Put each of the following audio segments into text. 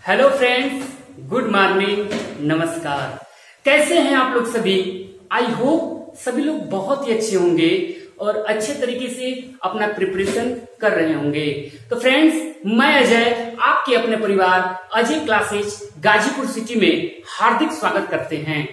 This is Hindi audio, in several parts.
हेलो फ्रेंड्स, गुड मॉर्निंग, नमस्कार। कैसे हैं आप लोग सभी? आई होप सभी लोग बहुत ही अच्छे होंगे और अच्छे तरीके से अपना प्रिपरेशन कर रहे होंगे। तो फ्रेंड्स, मैं अजय आपके अपने परिवार अजय क्लासेज गाजीपुर सिटी में हार्दिक स्वागत करते हैं।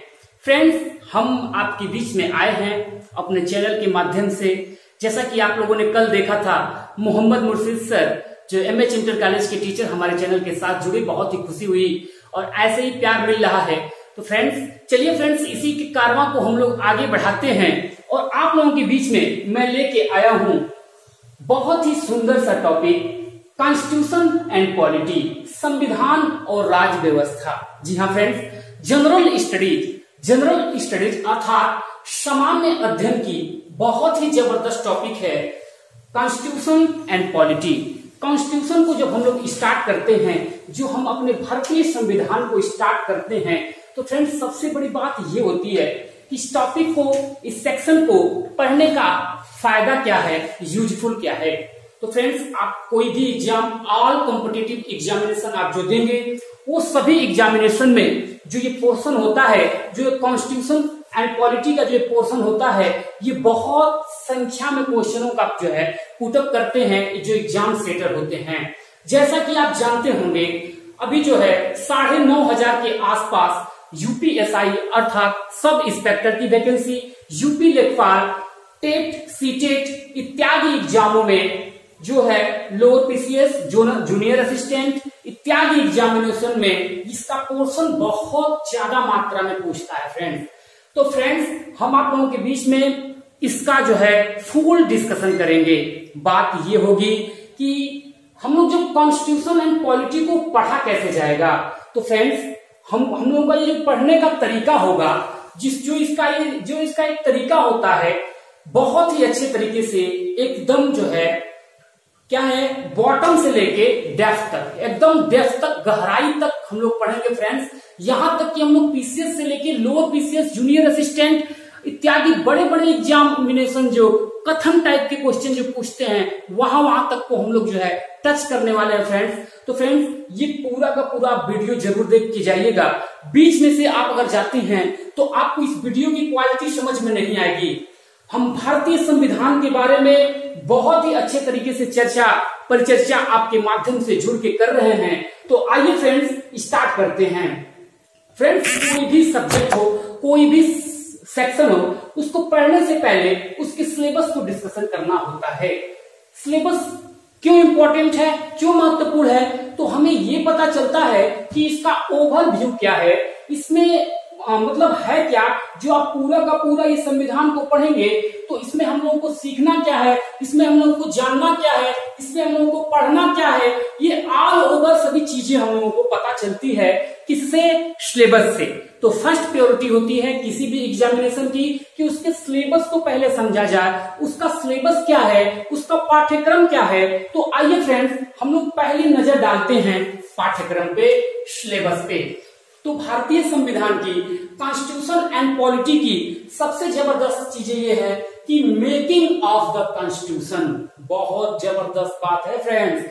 फ्रेंड्स, हम आपके बीच में आए हैं अपने चैनल के माध्यम से। जैसा कि आप लोगों ने कल देखा था, मोहम्मद मुर्शिद सर जो एमएच इंटर कॉलेज के टीचर हमारे चैनल के साथ जुड़े, बहुत ही खुशी हुई और ऐसे ही प्यार मिल रहा है। तो फ्रेंड्स, चलिए फ्रेंड्स, इसी के कारवां को हम लोग आगे बढ़ाते हैं और आप लोगों के बीच में मैं लेके आया हूं बहुत ही सुंदर सा टॉपिक, कॉन्स्टिट्यूशन एंड पॉलिटी, संविधान और राज व्यवस्था। जी हाँ फ्रेंड्स, जनरल स्टडीज अर्थात सामान्य अध्ययन की बहुत ही जबरदस्त टॉपिक है कॉन्स्टिट्यूशन एंड पॉलिटी। कॉन्स्टिट्यूशन को जब हम लोग स्टार्ट करते हैं, जो हम अपने भारतीय संविधान को स्टार्ट करते हैं, तो फ्रेंड्स सबसे बड़ी बात ये होती है कि इस टॉपिक को, इस सेक्शन को पढ़ने का फायदा क्या है, यूजफुल क्या है। तो फ्रेंड्स, आप कोई भी एग्जाम, ऑल कॉम्पिटिटिव एग्जामिनेशन आप जो देंगे, वो सभी एग्जामिनेशन में जो ये पोर्शन होता है, जो कॉन्स्टिट्यूशन एंड पॉलिटी का जो पोर्शन होता है, ये बहुत संख्या में क्वेश्चनों का जो है पुटअप करते हैं जो एग्जाम सेटर होते हैं। जैसा कि आप जानते होंगे, अभी जो है 9,500 के आसपास यूपीएसआई अर्थात सब इंस्पेक्टर की वैकेंसी, यूपी लेखपाल, टेट, सीटेट इत्यादि एग्जामों में जो है लोअर पीसीएस, जूनियर असिस्टेंट इत्यादि एग्जामिनेशन में इसका पोर्शन बहुत ज्यादा मात्रा में पूछता है फ्रेंड्स। तो फ्रेंड्स, हम आप लोगों के बीच में इसका जो है फुल डिस्कशन करेंगे। बात ये होगी कि हम लोग जो कॉन्स्टिट्यूशन एंड पॉलिटी को पढ़ा कैसे जाएगा। तो फ्रेंड्स, हम लोगों का ये जो पढ़ने का तरीका होगा, जो इसका एक तरीका होता है, बहुत ही अच्छे तरीके से एकदम जो है क्या है, बॉटम से लेके डेप्थ तक, एकदम डेप्थ तक, गहराई तक हम लोग पढ़ेंगे फ्रेंड्स। यहां तक कि हम लोग पीसीएस से लेके लोअर पीसीएस, जूनियर असिस्टेंट इत्यादि बड़े बड़े एग्जामिनेशन जो कथन टाइप के क्वेश्चन जो पूछते हैं, वहां तक को हम लोग जो है टच करने वाले हैं फ्रेंड्स। तो फ्रेंड्स, ये पूरा का पूरा वीडियो जरूर देख के जाइएगा। बीच में से आप अगर जाते हैं तो आपको इस वीडियो की क्वालिटी समझ में नहीं आएगी। हम भारतीय संविधान के बारे में बहुत ही अच्छे तरीके से परिचर्चा आपके माध्यम से जुड़ के कर रहे हैं। तो आइए फ्रेंड्स, स्टार्ट करते हैं। फ्रेंड्स, कोई भी सब्जेक्ट हो, कोई भी सेक्शन हो, उसको पढ़ने से पहले उसके सिलेबस को डिस्कशन करना होता है। सिलेबस क्यों इंपॉर्टेंट है, क्यों महत्वपूर्ण है? तो हमें ये पता चलता है कि इसका ओवरव्यू क्या है, इसमें मतलब है क्या। जो आप पूरा का पूरा ये संविधान को पढ़ेंगे तो इसमें हम लोगों को सीखना क्या है, इसमें हम लोगों को जानना क्या है, इसमें हम लोगों को पढ़ना क्या है, ये ऑल ओवर सभी चीजें हम लोगों को पता चलती है। किससे? सिलेबस से। तो फर्स्ट प्रायोरिटी होती है किसी भी एग्जामिनेशन की कि उसके सिलेबस को पहले समझा जाए, उसका सिलेबस क्या है, उसका पाठ्यक्रम क्या है। तो आइए फ्रेंड्स, हम लोग पहली नजर डालते हैं पाठ्यक्रम पे, सिलेबस पे। तो भारतीय संविधान की कॉन्स्टिट्यूशन एंड पॉलिटी की सबसे जबरदस्त चीजें ये है कि मेकिंग ऑफ द कॉन्स्टिट्यूशन, बहुत जबरदस्त बात है friends.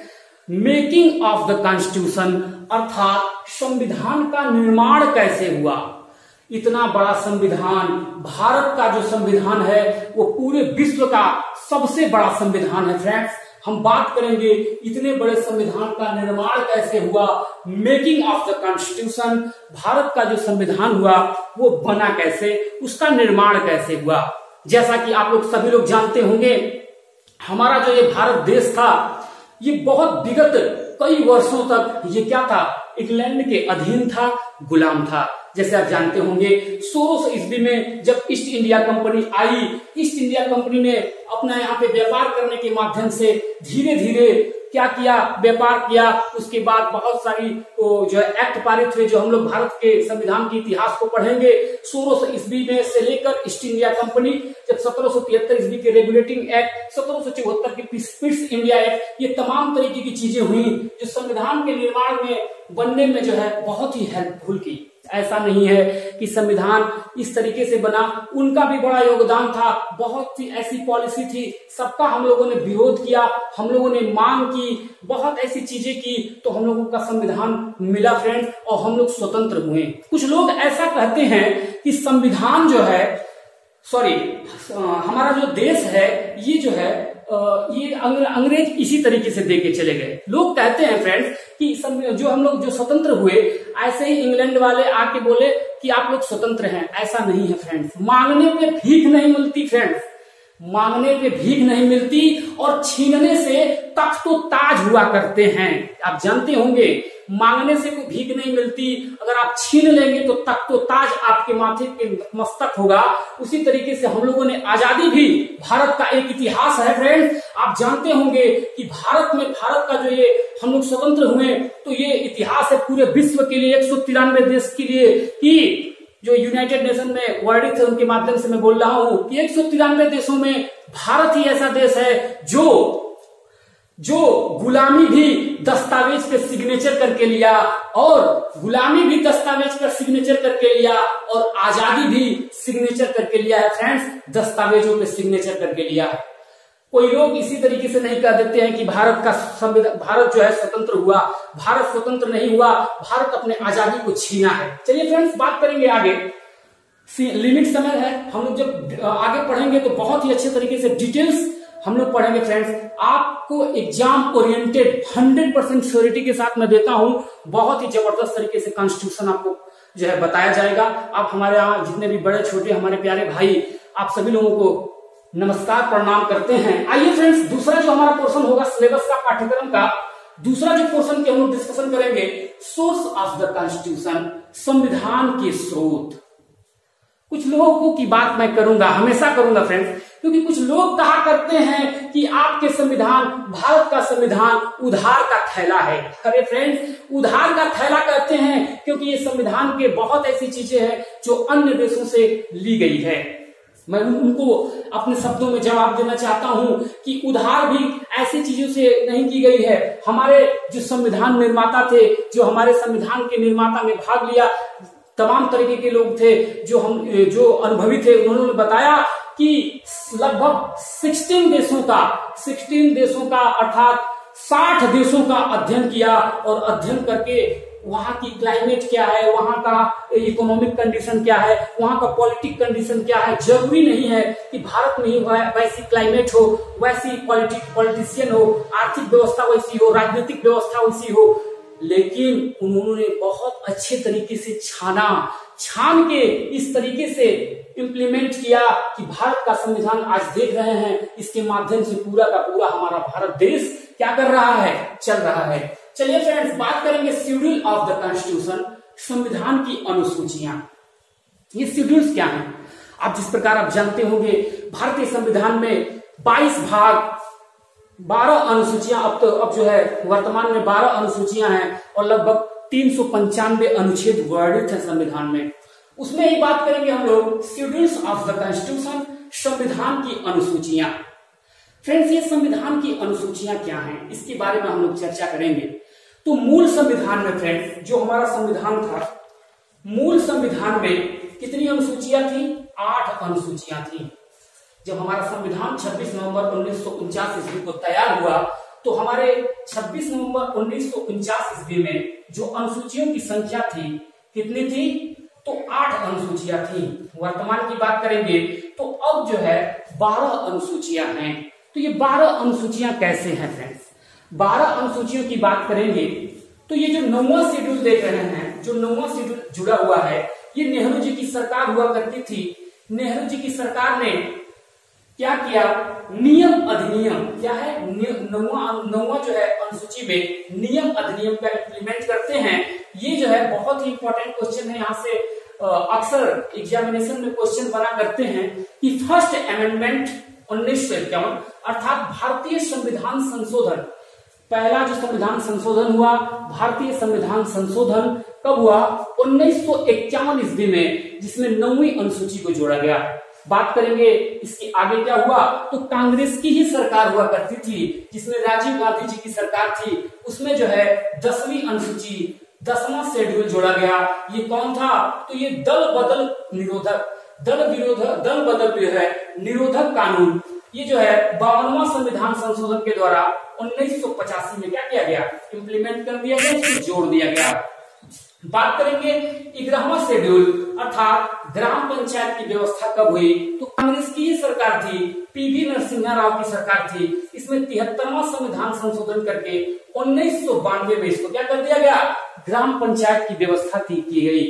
Making of the constitution अर्थात संविधान का निर्माण कैसे हुआ। इतना बड़ा संविधान, भारत का जो संविधान है वो पूरे विश्व का सबसे बड़ा संविधान है फ्रेंड्स। हम बात करेंगे इतने बड़े संविधान का निर्माण कैसे हुआ, making of the constitution, Bharat का जो संविधान हुआ वो बना कैसे, उसका निर्माण कैसे हुआ। जैसा कि आप लोग सभी लोग जानते होंगे, हमारा जो ये भारत देश था, ये बहुत विगत कई वर्षों तक ये क्या था, इंग्लैंड के अधीन था, गुलाम था। जैसे आप जानते होंगे 1600 ईस्वी में जब ईस्ट इंडिया कंपनी आई, ईस्ट इंडिया कंपनी ने अपना यहाँ पे व्यापार करने के माध्यम से धीरे धीरे क्या किया, व्यापार किया। उसके बाद बहुत सारी जो है एक्ट पारित हुए, जो हम लोग भारत के संविधान के इतिहास को पढ़ेंगे। 1600 ईस्वी में से लेकर ईस्ट इंडिया कंपनी जब 1773 ईस्वी के रेगुलेटिंग एक्ट, 1774 के पीस इंडिया एक्ट, ये तमाम तरीके की चीजें हुई जो संविधान के निर्माण में बनने में जो है बहुत ही हेल्पफुल की। ऐसा नहीं है कि संविधान इस तरीके से बना, उनका भी बड़ा योगदान था। बहुत सी ऐसी पॉलिसी थी, सबका हम लोगों ने विरोध किया, हम लोगों ने मांग की, बहुत ऐसी चीजें की, तो हम लोगों का संविधान मिला फ्रेंड्स, और हम लोग स्वतंत्र हुए। कुछ लोग ऐसा कहते हैं कि संविधान जो है, सॉरी, हमारा जो देश है ये जो है ये अंग्रेज इसी तरीके से देके चले गए। लोग कहते हैं फ्रेंड्स कि जो हम लोग जो स्वतंत्र हुए, ऐसे ही इंग्लैंड वाले आके बोले कि आप लोग स्वतंत्र हैं। ऐसा नहीं है फ्रेंड्स, मांगने पे भीख नहीं मिलती फ्रेंड्स, मांगने पे भीख नहीं मिलती, और छीनने से तख्त तो ताज हुआ करते हैं। आप जानते होंगे, मांगने से कोई भीख नहीं मिलती, अगर आप छीन लेंगे तो तख्त तो ताज आपके माथे पे मस्तक होगा। उसी तरीके से हम लोगों ने आजादी भी, भारत का एक इतिहास है फ्रेंड्स, आप जानते होंगे कि भारत का जो ये हम लोग स्वतंत्र हुए, तो ये इतिहास है पूरे विश्व के लिए, 193 देश के लिए, कि जो यूनाइटेड नेशन में वर्डित है उनके माध्यम से मैं बोल रहा हूं कि 193 देशों में भारत ही ऐसा देश है जो गुलामी भी दस्तावेज पे सिग्नेचर करके लिया, और गुलामी भी दस्तावेज पर सिग्नेचर करके लिया, और आजादी भी सिग्नेचर करके लिया है फ्रेंड्स, दस्तावेजों पे सिग्नेचर करके लिया है। कोई लोग इसी तरीके से नहीं कह देते हैं कि भारत का संविधान, भारत जो है स्वतंत्र हुआ, भारत स्वतंत्र नहीं हुआ, भारत अपने आजादी को छीना है। चलिए फ्रेंड्स, बात करेंगे आगे, लिमिट समय है, हम लोग जब आगे पढ़ेंगे तो बहुत ही अच्छे तरीके से डिटेल्स हम लोग पढ़ेंगे फ्रेंड्स। आपको एग्जाम ओरिएंटेड 100% श्योरिटी के साथ मैं देता हूं, बहुत ही जबरदस्त तरीके से कॉन्स्टिट्यूशन आपको जो है बताया जाएगा। आप हमारे यहाँ जितने भी बड़े छोटे हमारे प्यारे भाई, आप सभी लोगों को नमस्कार प्रणाम करते हैं। आइए फ्रेंड्स, दूसरा जो हमारा पोर्शन होगा सिलेबस का, पाठ्यक्रम का दूसरा जो पोर्शन के हम लोग डिस्कशन करेंगे, सोर्स ऑफ द कॉन्स्टिट्यूशन, संविधान के स्रोत। कुछ लोगों की बात मैं करूंगा, हमेशा करूंगा फ्रेंड्स, क्योंकि कुछ लोग कहा करते हैं कि आपके संविधान, भारत का संविधान उधार का थैला है। अरे फ्रेंड्स, उधार का थैला कहते हैं क्योंकि ये संविधान के बहुत ऐसी चीजें हैं जो अन्य देशों से ली गई है। मैं उनको अपने शब्दों में जवाब देना चाहता हूं कि उधार भी ऐसी चीजों से नहीं की गई है। हमारे जो संविधान निर्माता थे, जो हमारे संविधान के निर्माता में भाग लिया, तमाम तरीके के लोग थे जो अनुभवी थे, उन्होंने बताया कि लगभग 16 देशों का अर्थात 60 देशों का अध्ययन किया, और अध्ययन करके वहां की क्लाइमेट क्या है, वहां का इकोनॉमिक कंडीशन क्या है, वहां का पॉलिटिक कंडीशन क्या है। जरूरी नहीं है कि भारत में ही वैसी क्लाइमेट हो, वैसी पॉलिटिशियन हो, आर्थिक व्यवस्था वैसी हो, राजनीतिक व्यवस्था वैसी हो, लेकिन उन्होंने बहुत अच्छे तरीके से छान के इस तरीके से इंप्लीमेंट किया कि भारत का संविधान आज देख रहे हैं, इसके माध्यम से पूरा का पूरा हमारा भारत देश क्या कर रहा है, चल रहा है। चलिए फ्रेंड्स, बात करेंगे शेड्यूल ऑफ द कॉन्स्टिट्यूशन, संविधान की अनुसूचियां। ये शेड्यूल्स क्या हैं? आप जिस प्रकार आप जानते होंगे, भारतीय संविधान में 22 भाग, 12 अनुसूचियां, अब जो है वर्तमान में 12 अनुसूचियां हैं, और लगभग 395 अनुच्छेद वर्णित है संविधान में। उसमें ही बात करेंगे हम लोग शेड्यूल्स ऑफ द कॉन्स्टिट्यूशन, संविधान की अनुसूचियां। फ्रेंड्स, ये संविधान की अनुसूचियां क्या हैं, इसके बारे में हम लोग चर्चा करेंगे। तो मूल संविधान में फ्रेंड्स, जो हमारा संविधान था, मूल संविधान में कितनी अनुसूचियां थी? 8 अनुसूचियां थी। जब हमारा संविधान 26 नवंबर 1949 ईस्वी को तैयार हुआ, तो हमारे 26 नवंबर 1949 ईस्वी में जो अनुसूचियों की संख्या थी, कितनी थी? तो 8 अनुसूचियां थी। वर्तमान की बात करेंगे तो अब जो है 12 अनुसूचियां हैं। तो ये 12 अनुसूचियां कैसे हैं फ्रेंड्स? 12 अनुसूचियों की बात करेंगे तो ये जो 9वां शेड्यूल देख रहे हैं, जो 9वां शेड्यूल जुड़ा हुआ है, ये नेहरू जी की सरकार हुआ करती थी। नेहरू जी की सरकार ने क्या किया? नियम अधिनियम, क्या है? 9वां जो है अनुसूची में नियम अधिनियम का इंप्लीमेंट करते हैं। ये जो है बहुत ही इंपॉर्टेंट क्वेश्चन है, यहाँ से अक्सर एग्जामिनेशन में क्वेश्चन बना करते हैं कि फर्स्ट अमेंडमेंट 1951 अर्थात भारतीय संविधान संशोधन, पहला जो संविधान संशोधन हुआ, भारतीय संविधान संशोधन कब हुआ? 1951 ईस्वी में, जिसमें 9वीं अनुसूची को जोड़ा गया। बात करेंगे इसके आगे क्या हुआ, तो कांग्रेस की ही सरकार हुआ करती थी, जिसमें राजीव गांधी जी की सरकार थी। उसमें जो है 10वीं अनुसूची 10वां शेड्यूल जोड़ा गया। ये कौन था? तो ये दल बदल निरोधक कानून, ये जो है 52वां संविधान संशोधन के द्वारा 1985 में क्या किया गया? इम्प्लीमेंट कर दिया गया, इसको जोड़ दिया गया। बात करेंगे 11वां शेड्यूल अर्थात ग्राम पंचायत की व्यवस्था कब हुई? तो कांग्रेस की सरकार थी, पीवी नरसिम्हा राव की सरकार थी। इसमें 73वां संविधान संशोधन करके 1992 में इसको क्या कर दिया गया? ग्राम पंचायत की व्यवस्था की गई।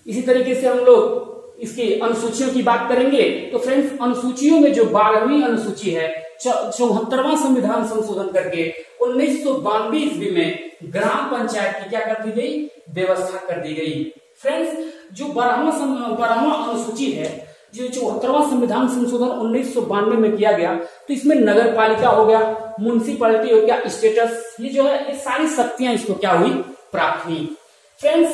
इसी तरीके से हम लोग इसकी अनुसूचियों की बात करेंगे। तो फ्रेंड्स, अनुसूचियों में जो 12वीं अनुसूची है, 74वां संविधान संशोधन करके 1992 ईस्वी में ग्राम पंचायत की क्या कर दी गई? व्यवस्था कर दी गई। फ्रेंड्स, जो 12वां अनुसूची है, जो 74वां संविधान संशोधन 1992 में किया गया, तो इसमें नगर पालिका हो गया, म्युनिसिपैलिटी हो गया, स्टेटस, ये जो है ये सारी शक्तियां इसको क्या हुई? प्राप्त हुई। फ्रेंड्स,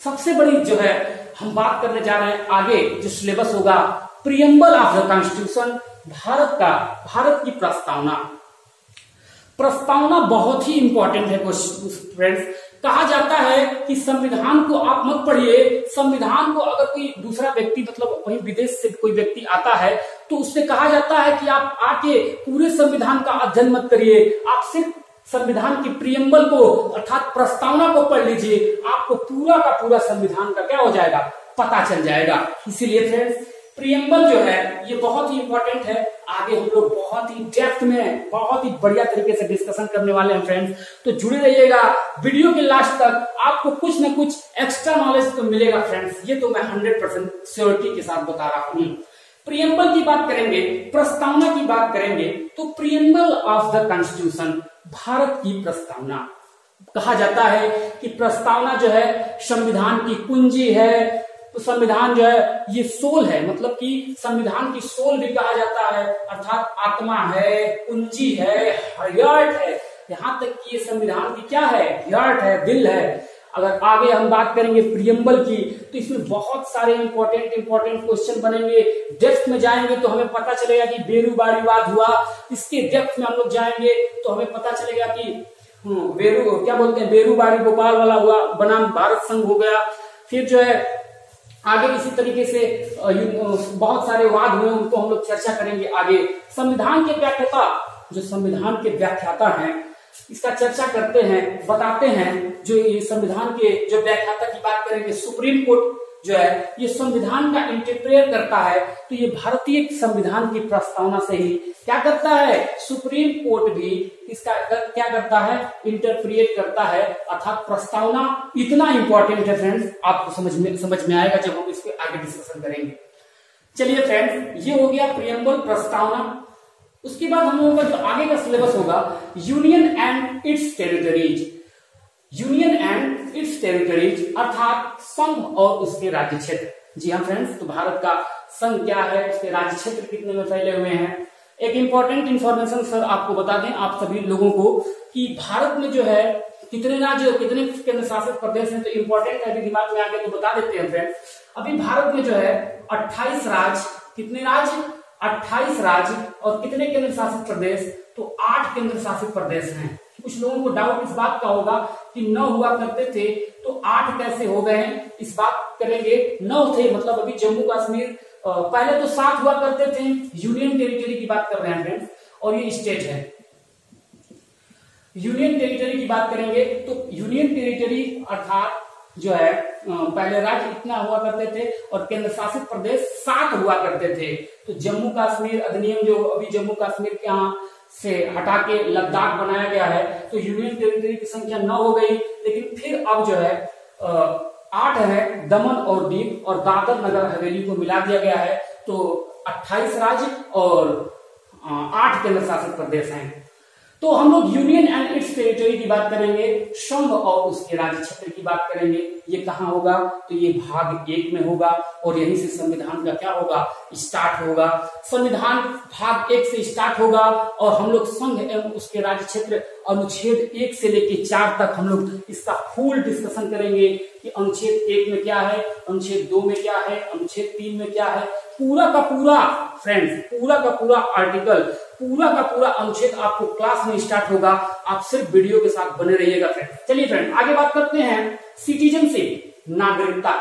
सबसे बड़ी जो है हम बात करने जा रहे हैं आगे जो सिलेबस होगा, preamble of the constitution, Bharat की प्रस्तावना बहुत ही इंपॉर्टेंट है फ्रेंड्स। कहा जाता है कि संविधान को आप मत पढ़िए, संविधान को अगर कोई दूसरा व्यक्ति मतलब वही विदेश से कोई व्यक्ति आता है तो उससे कहा जाता है कि आप आके पूरे संविधान का अध्ययन मत करिए, आप सिर्फ संविधान की प्रियम्बल को अर्थात प्रस्तावना को पढ़ लीजिए, आपको पूरा का पूरा संविधान का क्या हो जाएगा? पता चल जाएगा। इसीलिए फ्रेंड्स, प्रियम्बल जो है ये बहुत ही इंपॉर्टेंट है। आगे हम लोग बहुत ही डेप्थ में बहुत ही बढ़िया तरीके से डिस्कशन करने वाले हैं फ्रेंड्स, तो जुड़े रहिएगा वीडियो के लास्ट तक, आपको कुछ ना कुछ एक्स्ट्रा नॉलेज तो मिलेगा फ्रेंड्स, ये तो मैं 100% श्योरिटी के साथ बता रहा हूं। प्रियम्बल की बात करेंगे, प्रस्तावना की बात करेंगे, तो preamble of the constitution, Bharat की प्रस्तावना। कहा जाता है कि प्रस्तावना जो है संविधान की कुंजी है, तो संविधान जो है ये सोल है, मतलब कि संविधान की सोल भी कहा जाता है, अर्थात आत्मा है, कुंजी है, हार्ट है, यहाँ तक कि ये संविधान की क्या है? हार्ट है, दिल है। अगर आगे हम बात करेंगे प्रियम्बल की, तो इसमें बहुत सारे इंपॉर्टेंट क्वेश्चन बनेंगे, डेप्थ में जाएंगे तो हमें पता चलेगा कि बेरूबारीवाद हुआ, इसके डेप्थ में हम लोग जाएंगे तो हमें पता चलेगा कि क्या बोलते हैं, बेरूबारी गोपाल वाला हुआ, बनाम भारत संघ हो गया। फिर जो है आगे इसी तरीके से बहुत सारे वाद हुए, उनको हम लोग चर्चा करेंगे आगे। संविधान के व्याख्याता, जो संविधान के व्याख्याता हैं, इसका चर्चा करते हैं, बताते हैं। जो ये संविधान के जो व्याख्याता की बात करेंगे, सुप्रीम कोर्ट जो है ये संविधान का इंटरप्रेट करता है, तो ये भारतीय संविधान की प्रस्तावना से ही क्या करता है? सुप्रीम कोर्ट भी इसका क्या करता है? इंटरप्रेट करता है, अर्थात प्रस्तावना इतना इंपॉर्टेंट है फ्रेंड्स, आपको समझ में आएगा जब हम इसके आगे डिस्कशन करेंगे। चलिए फ्रेंड्स, ये हो गया प्रियम्बल, प्रस्तावना। उसके बाद हम लोगों का जो आगे का सिलेबस होगा, union and it's territories. Union and it's territories अर्थात संघ और उसके राज्य क्षेत्र। जी हाँ फ्रेंड्स, तो भारत का संघ क्या है, उसके राज्य क्षेत्र कितने में फैले हुए हैं। एक इंपॉर्टेंट इंफॉर्मेशन सर आपको बता दें आप सभी लोगों को कि भारत में जो है कितने राज्य, कितने केंद्र शासित प्रदेश हैं, तो इंपॉर्टेंट है, अभी दिमाग में आगे तो बता देते हैं फ्रेंड्स। अभी भारत में जो है 28 राज्य, कितने राज्य? 28 राज्य, और कितने केंद्र शासित प्रदेश? तो 8 केंद्र शासित प्रदेश हैं। कुछ लोगों को डाउट इस बात का होगा कि 9 हुआ करते थे तो 8 कैसे हो गए हैं, इस बात करेंगे। 9 थे मतलब अभी जम्मू कश्मीर, पहले तो 7 हुआ करते थे। यूनियन टेरिटरी की बात कर रहे हैं फ्रेंड्स, और ये स्टेट है। यूनियन टेरिटरी की बात करेंगे तो यूनियन टेरिटरी अर्थात जो है पहले राज्य इतना हुआ करते थे और केंद्र शासित प्रदेश 7 हुआ करते थे। तो जम्मू कश्मीर अधिनियम जो अभी जम्मू कश्मीर के यहाँ से हटा के लद्दाख बनाया गया है, तो यूनियन टेरिटरी की संख्या 9 हो गई। लेकिन फिर अब जो है 8 है, दमन और दीव और दादर नगर हवेली को मिला दिया गया है, तो 28 राज्य और 8 केंद्र शासित प्रदेश हैं। तो हम लोग यूनियन एंड इट्स टेरिटरी की बात करेंगे, संघ और उसके राज्य क्षेत्र की बात करेंगे। ये कहाँ होगा? तो ये भाग 1 में होगा, और यहीं से संविधान का क्या होगा? स्टार्ट होगा। संविधान भाग 1 से स्टार्ट होगा, और हम लोग संघ एवं उसके राज्य क्षेत्र अनुच्छेद 1 से लेके 4 तक हम लोग इसका फुल डिस्कशन करेंगे कि अनुच्छेद 1 में क्या है, अनुच्छेद 2 में क्या है, अनुच्छेद 3 में क्या है। पूरा का पूरा फ्रेंड्स, पूरा का पूरा आर्टिकल पूरा का पूरा अनुच्छेद आपको क्लास में स्टार्ट होगा। आप सिर्फ वीडियो के साथ बने रहिएगा फ्रेंड। चलिए फ्रेंड आगे बात करते हैं सिटीजनशिप, नागरिकता।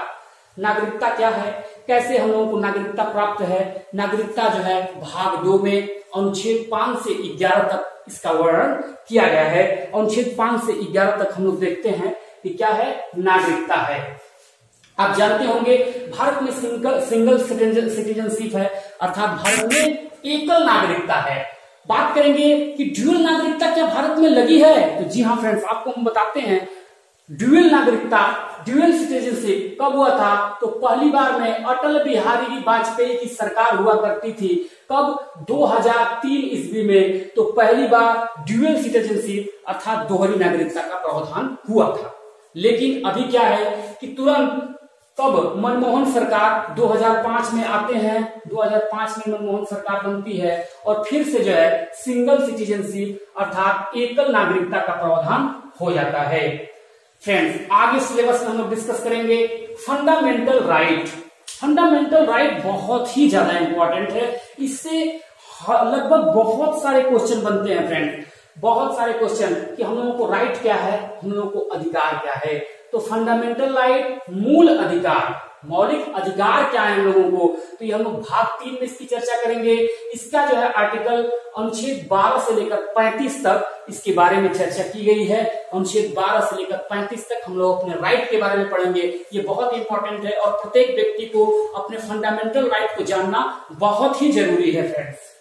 नागरिकता क्या है, कैसे हम लोगों को नागरिकता प्राप्त है। नागरिकता जो है भाग 2 में अनुच्छेद 5 से 11 तक इसका वर्णन किया गया है। अनुच्छेद 5 से 11 तक हम लोग देखते हैं कि क्या है, नागरिकता है। आप जानते होंगे भारत में सिंगल सिटीजनशिप है, अर्थात भारत में एकल नागरिकता है। बात करेंगे कि ड्यूअल नागरिकता क्या भारत में लगी है, तो जी हाँ फ्रेंड्स, आपको हम बताते हैं। ड्यूअल नागरिकता, ड्यूअल सिटीजनशिप कब हुआ था, तो पहली बार में अटल बिहारी वाजपेयी की सरकार हुआ करती थी। कब, 2003 ईस्वी में। तो पहली बार ड्यूअल सिटीजनशिप अर्थात दोहरी नागरिकता का प्रावधान हुआ था। लेकिन अभी क्या है कि तुरंत कब मनमोहन सरकार 2005 में आते हैं, 2005 में मनमोहन सरकार बनती है और फिर से जो है सिंगल सिटीजनशिप अर्थात एकल नागरिकता का प्रावधान हो जाता है। फ्रेंड्स आगे सिलेबस में हम लोग डिस्कस करेंगे फंडामेंटल राइट। फंडामेंटल राइट बहुत ही ज्यादा इंपॉर्टेंट है, इससे लगभग बहुत सारे क्वेश्चन बनते हैं फ्रेंड, बहुत सारे क्वेश्चन कि हम लोगों को राइट क्या है, हम लोगों को अधिकार क्या है। तो फंडामेंटल राइट, मूल अधिकार, मौलिक अधिकार क्या है हम लोगों को, तो ये हम लोग भाग 3 में इसकी चर्चा करेंगे। इसका जो है आर्टिकल अनुच्छेद 12 से लेकर 35 तक इसके बारे में चर्चा की गई है। अनुच्छेद 12 से लेकर 35 तक हम लोग अपने राइट के बारे में पढ़ेंगे। ये बहुत इंपॉर्टेंट है और प्रत्येक व्यक्ति को अपने फंडामेंटल राइट को जानना बहुत ही जरूरी है फ्रेंड्स।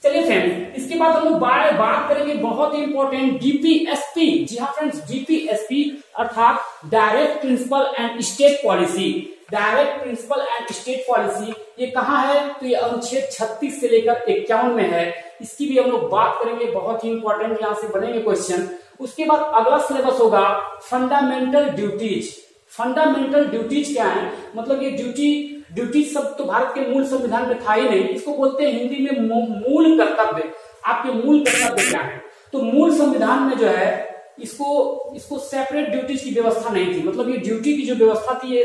चलिए फ्रेंड्स, इसके बाद हम लोग बात करेंगे बहुत ही इंपॉर्टेंट डीपीएसपी। जी हाँ फ्रेंड्स, डीपीएसपी अर्थात direct principle and state policy. Direct principle and state policy ये कहाँ है, तो ये अनुच्छेद 36 से लेकर 51 में है। इसकी भी हम लोग बात करेंगे, बहुत ही इंपॉर्टेंट यहाँ से बनेंगे क्वेश्चन। उसके बाद अगला सिलेबस होगा फंडामेंटल ड्यूटीज। फंडामेंटल ड्यूटीज क्या है, मतलब ये ड्यूटी सब तो भारत के मूल संविधान में था ही नहीं, इसको बोलते हैं हिंदी में मूल कर्तव्य। आपके मूल कर्तव्य क्या है, तो मूल संविधान में जो है इसको सेपरेट ड्यूटीज की व्यवस्था नहीं थी। मतलब ये ड्यूटी की जो व्यवस्था थी ये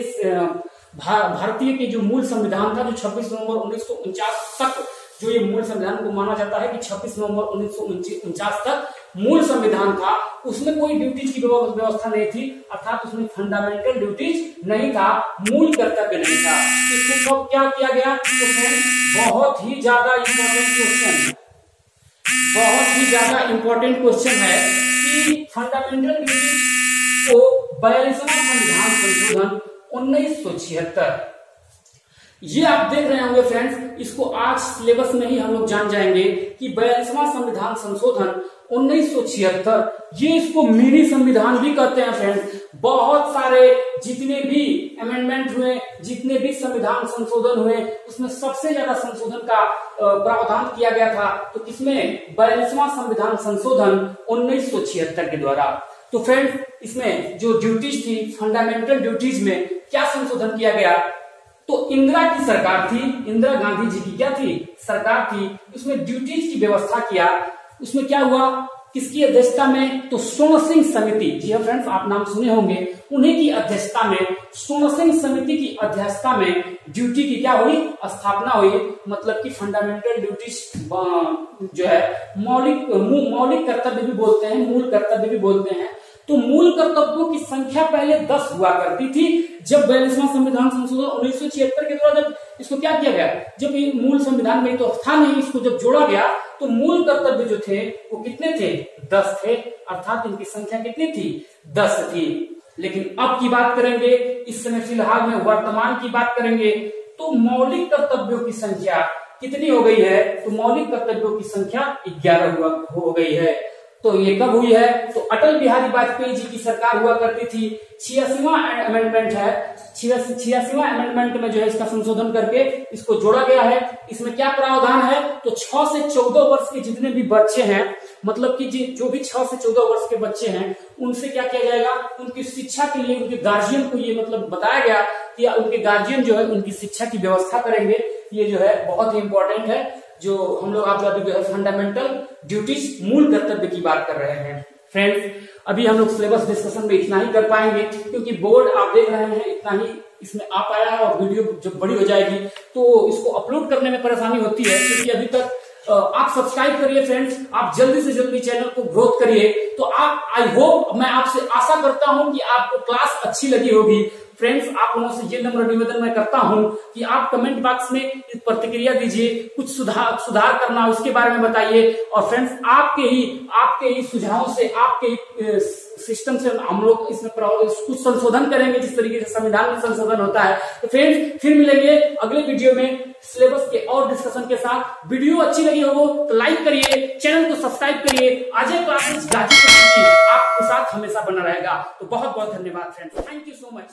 भारतीय के जो मूल संविधान था, जो 26 नवंबर 1949 तक जो ये मूल संविधान को माना जाता है कि 26 नवंबर 1949 तक मूल संविधान था, उसमें कोई ड्यूटीज की व्यवस्था नहीं थी, अर्थात उसमें फंडामेंटल ड्यूटीज नहीं था, मूल कर्तव्य नहीं था। इसको कब क्या किया गया, तो बहुत ही ज्यादा इंपॉर्टेंट क्वेश्चन, बहुत ही ज्यादा इंपॉर्टेंट क्वेश्चन है कि फंडामेंटल ड्यूटीज को 42वां संविधान संशोधन 1976, ये आप देख रहे होंगे फ्रेंड्स, इसको आज सिलेबस में ही हम लोग जान जाएंगे कि 42वां संविधान संशोधन 1976, ये इसको मिनी संविधान भी कहते हैं फ्रेंड्स। बहुत सारे जितने भी अमेंडमेंट हुए, जितने भी संविधान संशोधन हुए, उसमें सबसे ज्यादा संशोधन का प्रावधान किया गया था, तो किसमें, 42वां संविधान संशोधन 1976 के द्वारा। तो फ्रेंड्स इसमें जो ड्यूटीज थी, फंडामेंटल ड्यूटीज में क्या संशोधन किया गया, तो इंदिरा की सरकार थी, इंदिरा गांधी जी की क्या थी, सरकार थी, उसमें ड्यूटीज की व्यवस्था किया। उसमें क्या हुआ, किसकी अध्यक्षता में, तो स्वर्ण सिंह समिति। जी हाँ फ्रेंड्स, आप नाम सुने होंगे, उन्हीं की अध्यक्षता में, स्वर्ण सिंह समिति की अध्यक्षता में ड्यूटी की क्या हुई, स्थापना हुई। मतलब कि फंडामेंटल ड्यूटीज जो है मौलिक कर्तव्य भी बोलते हैं, मूल कर्तव्य भी बोलते हैं। तो मूल कर्तव्यों की संख्या पहले 10 हुआ करती थी। जब 42वां संविधान संशोधन 1976 के द्वारा जब इसको क्या किया गया, जब ये मूल संविधान में तो था नहीं, इसको जब जोड़ा गया तो मूल कर्तव्य जो थे वो कितने थे, 10 थे, अर्थात इनकी संख्या कितनी थी, 10 थी। लेकिन अब की बात करेंगे, इस समय फिलहाल में वर्तमान की बात करेंगे, तो मौलिक कर्तव्यों की संख्या कितनी हो गई है, तो मौलिक कर्तव्यों की संख्या 11 हो गई है। तो ये कब हुई है, तो अटल बिहारी वाजपेयी जी की सरकार हुआ करती थी। 86वां अमेंडमेंट है, 86वां अमेंडमेंट में जो है इसका संशोधन करके इसको जोड़ा गया है। इसमें क्या प्रावधान है, तो 6 से 14 वर्ष के जितने भी बच्चे हैं, मतलब कि जो भी 6 से 14 वर्ष के बच्चे हैं, उनसे क्या किया जाएगा, उनकी शिक्षा के लिए उनके गार्जियन को ये मतलब बताया गया कि उनके गार्जियन जो है उनकी शिक्षा की व्यवस्था करेंगे। ये जो है बहुत ही इंपॉर्टेंट है, जो हम लोग आप अभी जो है फंडामेंटल ड्यूटीज, मूल कर्तव्य की बात कर रहे हैं। फ्रेंड्स अभी हम लोग सिलेबस डिस्कशन में इतना ही कर पाएंगे, क्योंकि बोर्ड आप देख रहे हैं इतना ही इसमें आ पाया है, और वीडियो जब बड़ी हो जाएगी तो इसको अपलोड करने में परेशानी होती है, क्योंकि अभी तक आप सब्सक्राइब करिए फ्रेंड्स, आप जल्दी से जल्दी चैनल को ग्रोथ करिए। तो आप, आई होप, मैं आपसे आशा करता हूं कि आपको क्लास अच्छी लगी होगी। फ्रेंड्स, आप लोगों से ये नम्र निवेदन मैं करता हूं कि आप कमेंट बॉक्स में प्रतिक्रिया दीजिए, कुछ सुधार करना उसके बारे में बताइए। और फ्रेंड्स, आपके ही सुझावों से, आपके ही सिस्टम से हम लोग इसमें कुछ संशोधन करेंगे, जिस तरीके से संविधान में संशोधन होता है। तो फ्रेंड्स, फिर मिलेंगे अगले वीडियो में सिलेबस के और डिस्कशन के साथ। वीडियो अच्छी लगी हो तो लाइक करिए, चैनल को सब्सक्राइब करिए। अजय क्लासेस गाजीपुर आपके साथ हमेशा बना रहेगा। तो बहुत बहुत धन्यवाद friends, thank you so much.